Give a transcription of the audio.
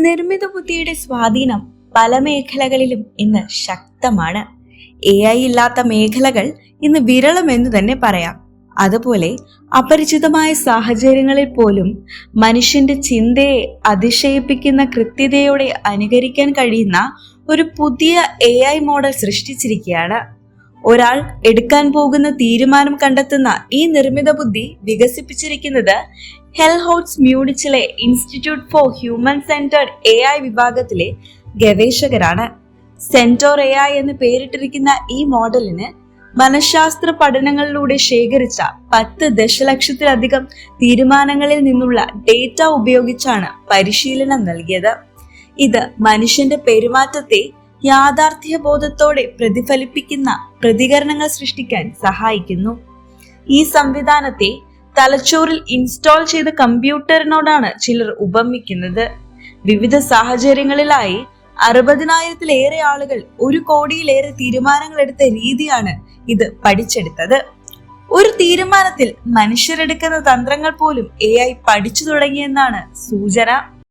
നിർമ്മിത ബുദ്ധിയുടെ സ്വാധീനം പല മേഖലകളിലും ഇന്ന് ശക്തമാണ്. AI ഇല്ലാത്ത മേഖലകൾ ഇന്ന് വിരളമെന്നു തന്നെ പറയാം. അതുപോലെ അപരിചിതമായ സാഹചര്യങ്ങളിൽ പോലും മനുഷ്യന്റെ ചിന്തയെ അതിശയിപ്പിക്കുന്ന കൃത്യതയോടെ അനുകരിക്കാൻ കഴിയുന്ന ഒരു പുതിയ AI മോഡൽ സൃഷ്ടിച്ചിരിക്കുകയാണ്. ഒരാൾ എടുക്കാൻ പോകുന്ന തീരുമാനം കണ്ടെത്തുന്ന ഈ നിർമ്മിത ബുദ്ധി വികസിപ്പിച്ചിരിക്കുന്നത് ഹെൽഹോൾട്സ് മ്യൂണിച്ചിലെ institute for human centred AI വിഭാഗത്തിലെ ഗവേഷകരാണ്. സെന്റോർ AI എന്ന് പേരിട്ടിരിക്കുന്ന ഈ മോഡലിന് മനഃശാസ്ത്ര പഠനങ്ങളിലൂടെ ശേഖരിച്ച 10 ദശലക്ഷത്തിലധികം തീരുമാനങ്ങളിൽ നിന്നുള്ള ഡേറ്റ ഉപയോഗിച്ചാണ് പരിശീലനം നൽകിയത്. ഇത് മനുഷ്യന്റെ പെരുമാറ്റത്തെ യാഥാർത്ഥ്യബോധത്തോടെ പ്രതിഫലിപ്പിക്കുന്ന പ്രതികരണങ്ങൾ സൃഷ്ടിക്കാൻ സഹായിക്കുന്നു. ഈ സംവിധാനത്തെ തലച്ചോറിൽ ഇൻസ്റ്റാൾ ചെയ്ത കമ്പ്യൂട്ടറിനോടാണ് ചിലർ ഉപമിക്കുന്നത്. വിവിധ സാഹചര്യങ്ങളിലായി 60,000-ലേറെ ആളുകൾ 1 കോടിയിലേറെ തീരുമാനങ്ങൾ എടുത്ത രീതിയാണ് ഇത് പഠിച്ചെടുത്തത്. ഒരു തീരുമാനത്തിൽ മനുഷ്യരെടുക്കുന്ന തന്ത്രങ്ങൾ പോലും AI പഠിച്ചു തുടങ്ങിയെന്നാണ് സൂചന.